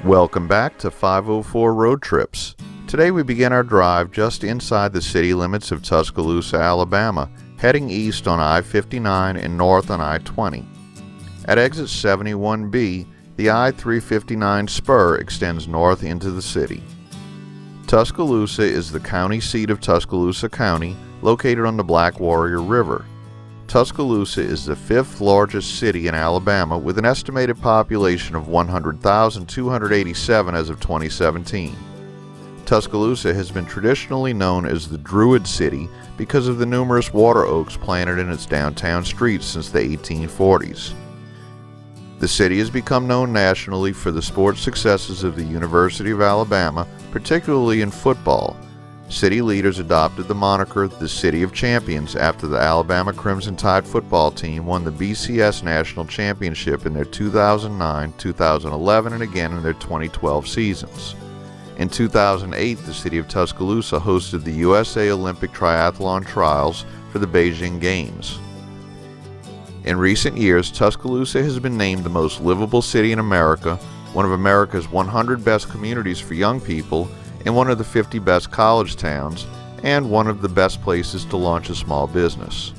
Welcome back to 504 Road Trips. Today we begin our drive just inside the city limits of Tuscaloosa, Alabama, heading east on I-59 and north on I-20. At exit 71B, the I-359 spur extends north into the city. Tuscaloosa is the county seat of Tuscaloosa County, located on the Black Warrior River. Tuscaloosa is the fifth largest city in Alabama with an estimated population of 100,287 as of 2017. Tuscaloosa has been traditionally known as the Druid City because of the numerous water oaks planted in its downtown streets since the 1840s. The city has become known nationally for the sports successes of the University of Alabama, particularly in football. City leaders adopted the moniker the City of Champions after the Alabama Crimson Tide football team won the BCS National Championship in their 2009, 2011, and again in their 2012 seasons. In 2008, the city of Tuscaloosa hosted the USA Olympic Triathlon Trials for the Beijing Games. In recent years, Tuscaloosa has been named the most livable city in America, one of America's 100 best communities for young people, and one of the 50 best college towns, and one of the best places to launch a small business.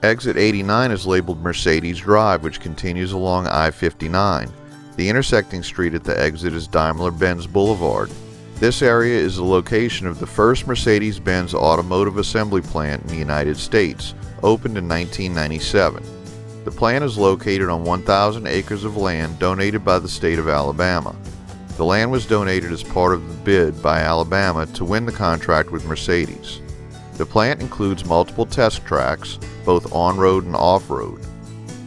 Exit 89 is labeled Mercedes Drive, which continues along I-59. The intersecting street at the exit is Daimler-Benz Boulevard. This area is the location of the first Mercedes-Benz automotive assembly plant in the United States, opened in 1997. The plant is located on 1,000 acres of land donated by the state of Alabama. The land was donated as part of the bid by Alabama to win the contract with Mercedes. The plant includes multiple test tracks, both on-road and off-road.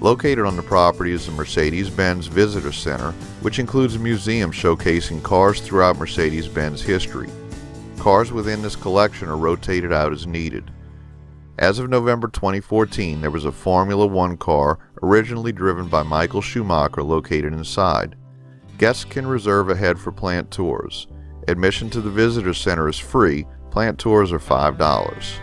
Located on the property is the Mercedes-Benz Visitor Center, which includes a museum showcasing cars throughout Mercedes-Benz history. Cars within this collection are rotated out as needed. As of November 2014, there was a Formula One car originally driven by Michael Schumacher located inside. Guests can reserve ahead for plant tours. Admission to the Visitor Center is free. Plant tours are $5.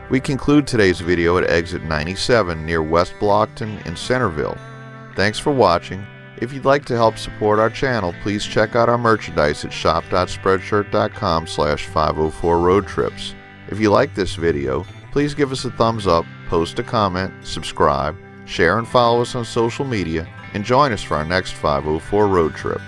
We conclude today's video at exit 97 near West Blockton in Centerville. Thanks for watching. If you'd like to help support our channel, please check out our merchandise at shop.spreadshirt.com/504roadtrips. If you like this video, please give us a thumbs up, post a comment, subscribe, share and follow us on social media, and join us for our next 504 road trip.